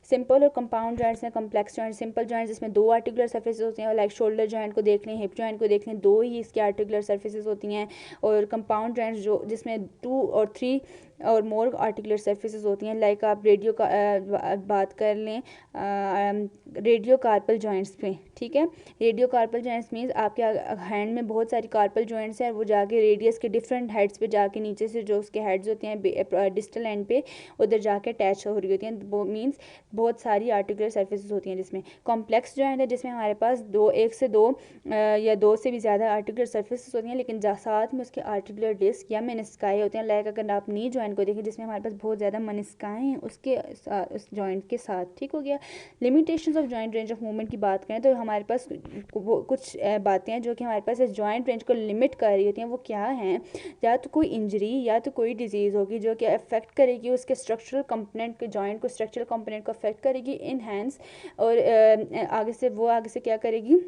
Simple और compound joints में complex joint, simple joints जिसमें 2 आर्टिकुलर सर्फेसेस होते हैं, लाइक शोल्डर जॉइंट को देख लें, हिप जॉइंट को देख लें, 2 ही इसके आर्टिकुलर सर्फेसेस होती हैं। और कंपाउंड जॉइंट्स जो जिसमें 2 और 3 और मोर आर्टिकुलर सर्फेसेस होती हैं, लाइक आप रेडियो का बात कर लें रेडियो कार्पल जॉइंट्स पे, ठीक है। रेडियो कार्पल जॉइंट्स मीन्स आपके हैंड में बहुत सारी कार्पल जॉइंट्स हैं, वो जाके रेडियस के डिफरेंट हेड्स पे जाके नीचे से जो उसके हेड्स होते हैं डिस्टल एंड पे उधर जाके अटैच हो रही होती हैं, वो मीन्स बहुत सारी आर्टिकुलर सर्फेसेस होती हैं। जिसमें कॉम्प्लेक्स जॉइंट है जिसमें हमारे पास एक से दो या 2 से भी ज़्यादा आर्टिकुलर सर्फेसेस होती हैं, लेकिन साथ में उसके आर्टिकुलर डिस्क या मेनिस्काई होते हैं। लाइक अगर आप नी जॉइंट को देखें जिसमें हमारे पास बहुत ज़्यादा मेनिस्काई हैं उसके उस जॉइंट के साथ, ठीक हो गया। Limitations of joint range of movement की बात करें तो हमारे पास वो कुछ बातें हैं जो कि हमारे पास इस जॉइंट रेंज को लिमिट कर रही होती हैं। वो क्या हैं? या तो कोई इंजरी या तो कोई डिजीज़ होगी जो कि अफेक्ट करेगी उसके स्ट्रक्चरल कंपोनेंट के, जॉइंट को स्ट्रक्चरल कंपोनेंट को अफेक्ट करेगी इन हैंड्स, और आगे से क्या करेगी,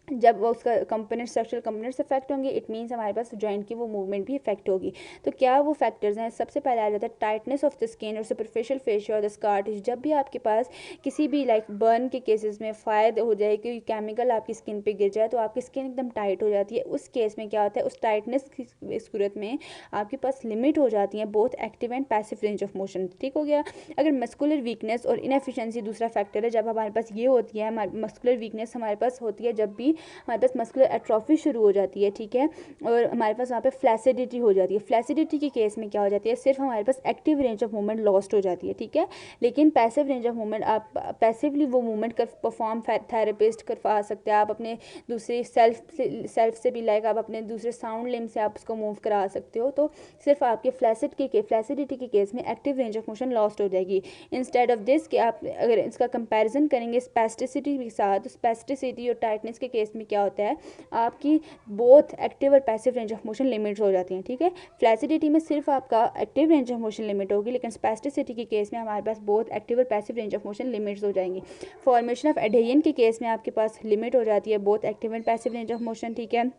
जब वो उसका कंपोनेंट स्ट्रक्चरल कंपोनेंट्स इफेक्ट होंगे इट मीन्स हमारे पास जॉइंट की वो मूवमेंट भी इफेक्ट होगी। तो क्या वो फैक्टर्स हैं? सबसे पहले आ जाता है टाइटनेस ऑफ द स्किन और सुपरफिशियल फेशियल और द स्कार टिश्यू। जब भी आपके पास किसी भी लाइक बर्न के केसेस में फायर हो जाए, कोई केमिकल आपकी स्किन पे गिर जाए तो आपकी स्किन एकदम टाइट हो जाती है। उस केस में क्या होता है, उस टाइटनेस की सूरत में आपके पास लिमिट हो जाती है both active and passive range of motion, ठीक हो गया। अगर मस्कुलर वीकनेस और इनएफिशिएंसी दूसरा फैक्टर है, जब हमारे पास ये होती है, मस्कुलर वीकनेस हमारे पास होती है जब भी हमारे पास मस्कुलर एट्रोफी शुरू हो जाती है, ठीक है, और हमारे पास वहाँ पे फ्लैसिडिटी हो जाती है। फ्लैसिडिटी के केस में क्या हो जाती है, सिर्फ हमारे पास active range of movement lost हो जाती है, ठीक है। लेकिन पैसिव रेंज ऑफ मूवमेंट आप पैसिवली वो मूवमेंट कर परफॉर्म थेरेपिस्ट करवा सकते हैं, आप अपने दूसरे सेल्फ से भी, लाइक आप अपने दूसरे साउंड लिम्ब से आप उसको मूव करा सकते हो। तो सिर्फ आपके फ्लैसिडिटी के केस में active range of motion lost हो जाएगी। इंस्टेड ऑफ दिस कि आप अगर इसका कंपैरिजन करेंगे स्पेस्टिसिटी के साथ, तो स्पेस्टिसिटी और टाइटनेस के केस में क्या होता है, आपकी बोथ एक्टिव और passive range of motion limits हो जाती हैं, ठीक है। फ्लैसिडिटी में सिर्फ आपका active range of motion limit होगी, लेकिन स्पेस्टिसिटी के केस में हमारे पास बोथ एक्टिव और passive range of motion limits हो जाएंगी। फॉर्मेशन ऑफ एडेयन के केस में आपके पास लिमिट हो जाती है both active and passive range of motion, ठीक है।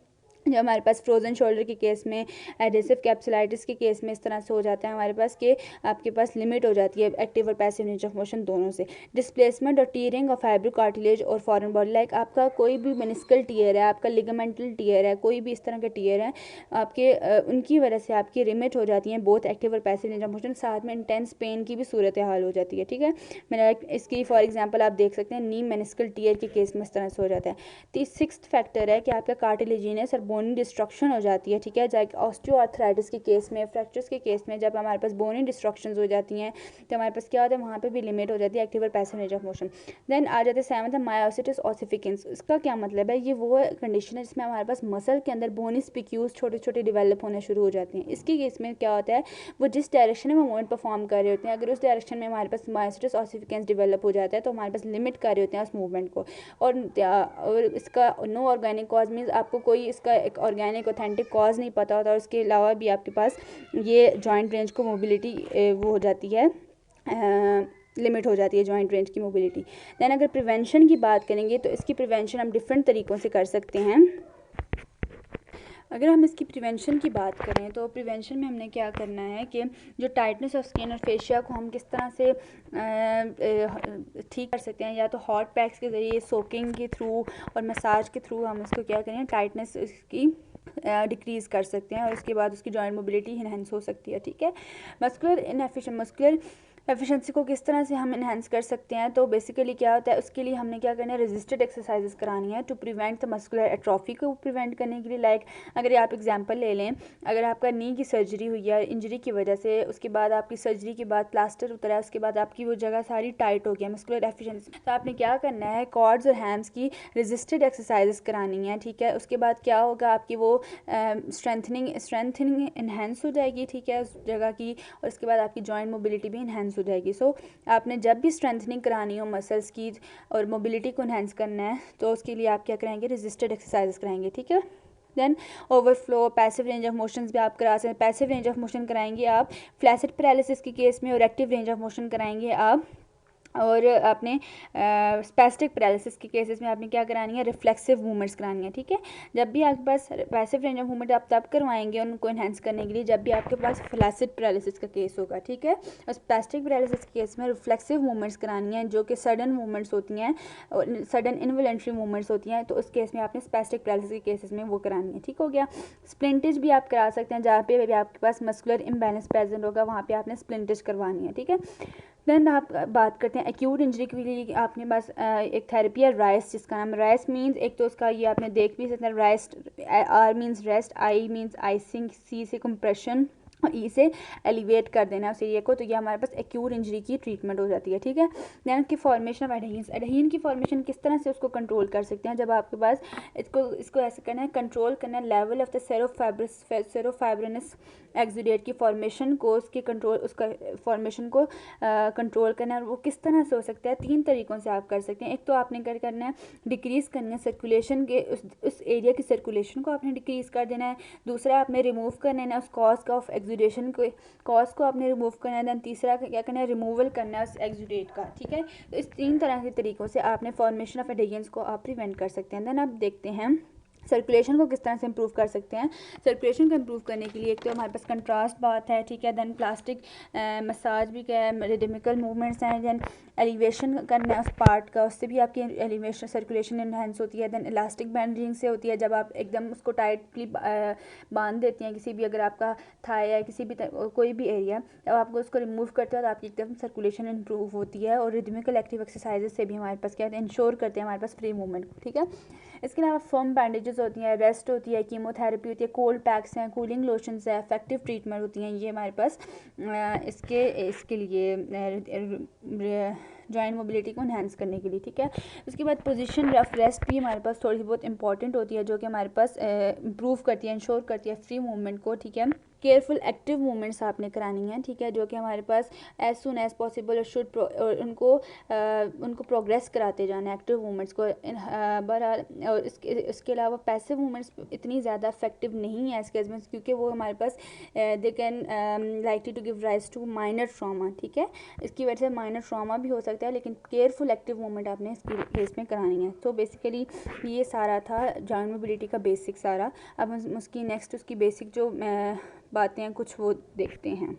जो हमारे पास फ्रोजन शोल्डर के केस में, एडेसिव कैप्सुलाइटिस के केस में इस तरह से हो जाता है हमारे पास कि आपके पास लिमिट हो जाती है एक्टिव और पैसिव रेंज ऑफ मोशन दोनों से। डिस्प्लेसमेंट और टीयरिंग ऑफ फाइब्रो कार्टिलेज और फॉरेन बॉडी, लाइक आपका कोई भी मेनिस्कल टीयर है, आपका लिगामेंटल टीयर है, कोई भी इस तरह का टीयर है आपके, उनकी वजह से आपकी लिमिट हो जाती है बोथ एक्टिव और पैसिव रेंज ऑफ मोशन, साथ में इंटेंस पेन की भी सूरत हाल हो जाती है, ठीक है। मैंने इसकी फॉर एग्जाम्पल आप देख सकते हैं नी मेनिस्कल टीयर के केस में इस तरह से हो जाता है। 6th फैक्टर है कि आपका कार्टिलेजिनस और बोनी डिस्ट्रक्शन हो जाती है, ठीक है। जैसे ऑस्टियोआर्थराइटिस के केस में, फ्रैक्चर्स के केस में जब हमारे पास बोनी डिस्ट्रक्शंस हो जाती हैं तो हमारे पास क्या होता है, वहाँ पे भी लिमिट हो जाती है एक्टिव और passive range of motion. Then आ जाते हैं 7th मायोसिटिस ऑसिफिकेंस। इसका क्या मतलब है, ये वो कंडीशन है जिसमें हमारे पास मसल के अंदर बोनी स्पिक्यूल्स छोटे छोटे डिवेलप होने शुरू हो जाते हैं। इसके केस में क्या होता है, वो जिस डायरेक्शन में मूवमेंट परफॉर्म कर रहे होते हैं, अगर उस डायरेक्शन में हमारे पास मायोसिटिस ऑसिफिकेंस डिवेलप हो जाता है तो हमारे पास लिमिट कर रहे होते हैं उस मूवमेंट को। और इसका नो ऑर्गेनिक कॉज मीन्स आपको कोई इसका एक ऑर्गेनिक ऑथेंटिक कॉज नहीं पता होता, और उसके अलावा भी आपके पास ये जॉइंट रेंज को मोबिलिटी वो हो जाती है, लिमिट हो जाती है जॉइंट रेंज की मोबिलिटी। दैन अगर प्रिवेंशन की बात करेंगे तो इसकी प्रिवेंशन हम डिफरेंट तरीक़ों से कर सकते हैं। अगर हम इसकी प्रिवेंशन की बात करें तो प्रिवेंशन में हमने क्या करना है कि जो टाइटनेस ऑफ स्किन और फेशिया को हम किस तरह से ठीक कर सकते हैं, या तो हॉट पैक्स के ज़रिए, सोकिंग के थ्रू और मसाज के थ्रू हम इसको क्या करें, टाइटनेस इसकी डिक्रीज़ कर सकते हैं, और उसके बाद उसकी जॉइंट मोबिलिटी इन्हेंस हो सकती है, ठीक है। मस्कुलर एफिशिएंसी को किस तरह से हम इन्हेंस कर सकते हैं, तो बेसिकली क्या होता है, उसके लिए हमने क्या करना है, रेजिस्टेड एक्सरसाइजेस करानी है to prevent the muscular atrophy को प्रिवेंट करने के लिए। लाइक अगर आप एग्जांपल ले लें, अगर आपका नी की सर्जरी हुई है इंजरी की वजह से, उसके बाद आपकी सर्जरी के बाद प्लास्टर उतरा है, उसके बाद आपकी वो जगह सारी टाइट हो गया मस्कुलर एफिशिएंसी, तो आपने क्या करना है, कॉर्ड्स और हैम्स की रेजिस्टेड एक्सरसाइजेस करानी है, ठीक है। उसके बाद क्या होगा, आपकी वो स्ट्रेंथनिंग इन्हेंस हो जाएगी, ठीक है, उस जगह की, और उसके बाद आपकी जॉइंट मोबिलिटी भी इन्हेंस हो जाएगी। सो आपने जब भी स्ट्रेंथनिंग करानी हो मसल्स की और मोबिलिटी को इन्हेंस करना है तो उसके लिए आप क्या कराएंगे, रेजिस्टेड एक्सरसाइज कराएंगे, ठीक है। Then overflow, passive range of motions भी आप करा सकते हैं। पैसिव रेंज ऑफ मोशन कराएंगे आप फ्लैसिड पैरालिसिस के केस में, और एक्टिव रेंज ऑफ मोशन कराएंगे आप और आपने स्पेस्टिक पैरालिसिस के केसेस में आपने क्या करानी है, रिफ्लेक्सिव मूवमेंट्स करानी है। ठीक है, जब भी आपके पास पैसिव रेंज ऑफ मूवमेंट आप तब करवाएंगे उनको इन्हेंस करने के लिए जब भी आपके पास फ्लैसिड पैरालिसिस का केस होगा। ठीक है, और स्पेस्टिक पैरालिसिस के केस में रिफ्लेक्सिव मूवमेंट्स करानी है जो कि सडन मूवमेंट्स होती हैं और सडन इनवॉलंटरी मूवमेंट्स होती हैं, तो उस केस में आपने स्पेस्टिक पैरालिसिस के केसेस में वो करानी है। ठीक हो गया। स्प्लिंटेज भी आप करा सकते हैं, जहाँ पे भी आपके पास मस्कुलर इम्बैलेंस प्रेजेंट होगा वहाँ पे आपने स्प्लिंटेज करवानी है। ठीक है, देन आप बात करते हैं एक्यूट इंजरी के लिए आपने बस एक थेरेपी है राइस, जिसका नाम राइस मीन्स, एक तो उसका ये आपने देख भी सकते हैं, rest, R means rest, I means icing, C से कंप्रेशन और ई से एलिवेट कर देना उस एरिया को, तो ये हमारे पास एक्यूट इंजरी की ट्रीटमेंट हो जाती है। ठीक है, देन उसकी फॉर्मेशन ऑफ एडहेजन, एडहेजन की फॉर्मेशन किस तरह से उसको कंट्रोल कर सकते हैं, जब आपके पास इसको ऐसे करना है, कंट्रोल करना है लेवल ऑफ द सेरोफाइब्रिनस एक्सुडेट की फॉर्मेशन को, उसकी कंट्रोल, उसका फॉर्मेशन को कंट्रोल करना है। वो किस तरह से हो सकता है, 3 तरीक़ों से आप कर सकते हैं। एक तो आपने क्या करना है, डिक्रीज़ करना है सर्कुलेशन के, उस एरिया की सर्कुलेशन को आपने डिक्रीज़ कर देना है। दूसरा आपने रिमूव करना है उस कॉज का ऑफ एक्सुडेशन को, कॉज को आपने रिमूव करना है। दैन तीसरा क्या करना है, रिमूवल करना है उस एक्सुडेट का। ठीक है, तो इस 3 तरह के तरीक़ों से आपने फॉर्मेशन ऑफ एडहेजन्स को आप प्रिवेंट कर सकते हैं। दैन आप देखते हैं सर्कुलेशन को किस तरह से इम्प्रूव कर सकते हैं। सर्कुलेशन को इम्प्रूव करने के लिए एक तो हमारे पास कंट्रास्ट बात है। ठीक है, दैन प्लास्टिक मसाज भी क्या है, रिदमिकल मूवमेंट्स हैं, दैन एलिवेशन करना है उस पार्ट का, उससे भी आपकी एलिवेशन सर्कुलेशन इन्हेंस होती है। दैन इलास्टिक बैंडिंग से होती है, जब आप एकदम उसको टाइटली बांध देती हैं किसी भी, अगर आपका थाई है किसी भी कोई भी एरिया, तब आपको उसको रिमूव करते हो तो आपकी एकदम सर्कुलेशन इम्प्रूव होती है। और रिदमिकल एक्टिव एक्सरसाइजेज से भी हमारे पास क्या है, इंश्योर करते हैं हमारे पास फ्री मूवमेंट। ठीक है, इसके अलावा फर्म बैंडेजेस होती हैं, रेस्ट होती है, कीमोथेरेपी होती है, कोल्ड पैक्स हैं, कूलिंग लोशंस है, इफेक्टिव ट्रीटमेंट होती हैं, ये हमारे पास इसके लिए जॉइंट मोबिलिटी को इन्हांस करने के लिए। ठीक है, उसके बाद पोजीशन ऑफ रेस्ट भी हमारे पास थोड़ी बहुत इंपॉर्टेंट होती है, जो कि हमारे पास इंप्रूव करती है, इंश्योर करती है फ्री मूवमेंट को। ठीक है, केयरफुल एक्टिव मूवमेंट्स आपने करानी है। ठीक है, जो कि हमारे पास एज सुन एज पॉसिबल और उनको प्रोग्रेस कराते जाना है एक्टिव मूवमेंट्स को। बहरहाल और इसके अलावा पैसिव मूवमेंट्स इतनी ज़्यादा इफेक्टिव नहीं है इस केस में, क्योंकि वो हमारे पास they can likely to give rise to minor trauma. ठीक है, इसकी वजह से माइनर ट्रॉमा भी हो सकता है, लेकिन केयरफुल एक्टिव मूवमेंट आपने इसकी केस में करानी है। तो बेसिकली ये सारा था जॉइंट मोबिलिटी का बेसिक सारा। अब हम उसकी नेक्स्ट उसकी बेसिक जो बातें हैं कुछ वो देखते हैं।